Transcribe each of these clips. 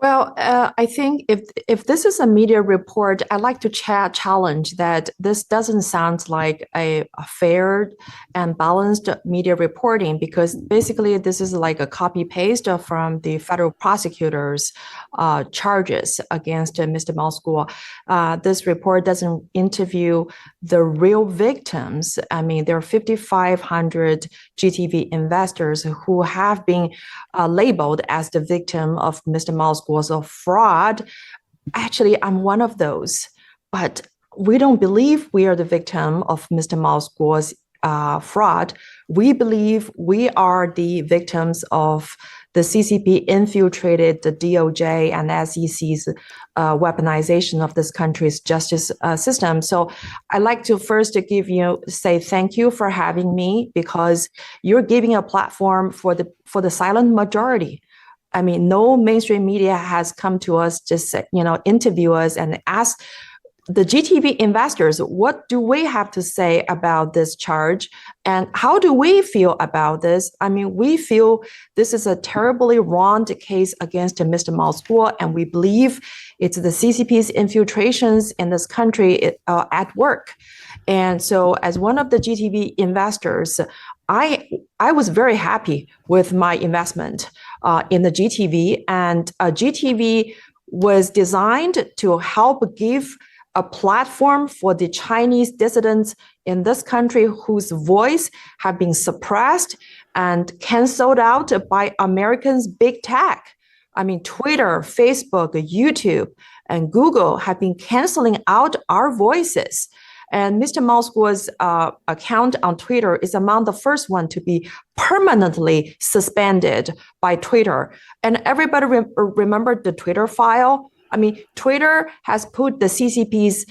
Well, I think if this is a media report, I'd like to challenge that this doesn't sound like a fair and balanced media reporting because basically this is like a copy paste from the federal prosecutors' charges against Mr. Moscow. This report doesn't interview the real victims. I mean, there are 5,500 GTV investors who have been labeled as the victim of Mr. Moscow's fraud. Actually, I'm one of those, but we don't believe we are the victim of Mr. Moscow's fraud. We believe we are the victims of the CCP infiltrated the DOJ and SEC's weaponization of this country's justice system. So I'd like to first say thank you for having me because you're giving a platform for the silent majority. I mean, no mainstream media has come to us, just interview us and ask the GTV investors, what do we have to say about this charge? And how do we feel about this? I mean, we feel this is a terribly wrong case against Mr. Moscow, and we believe it's the CCP's infiltrations in this country at work. And so as one of the GTV investors, I was very happy with my investment in the GTV, and GTV was designed to help give a platform for the Chinese dissidents in this country whose voice have been suppressed and canceled out by Americans' big tech. I mean, Twitter, Facebook, YouTube, and Google have been canceling out our voices. And Mr. Moscow's account on Twitter is among the first one to be permanently suspended by Twitter. And everybody remembered the Twitter file. I mean, Twitter has put the CCP's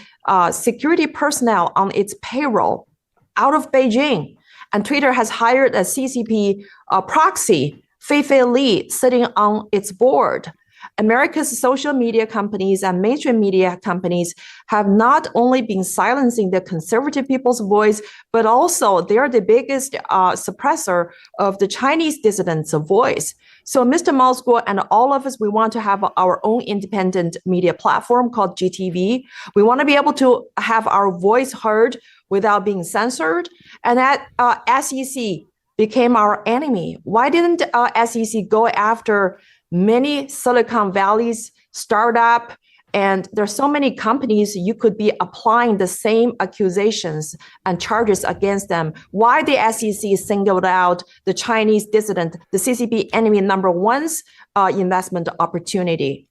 security personnel on its payroll out of Beijing. And Twitter has hired a CCP proxy, Feifei Li, sitting on its board. America's social media companies and mainstream media companies have not only been silencing the conservative people's voice, but also they're the biggest suppressor of the Chinese dissidents' voice. So Mr. Moscow and all of us, we want to have our own independent media platform called GTV. We want to be able to have our voice heard without being censored. And that SEC became our enemy. Why didn't SEC go after many Silicon Valley's startup? And there's so many companies you could be applying the same accusations and charges against them. Why the SEC singled out the Chinese dissident, the CCP enemy number one's investment opportunity?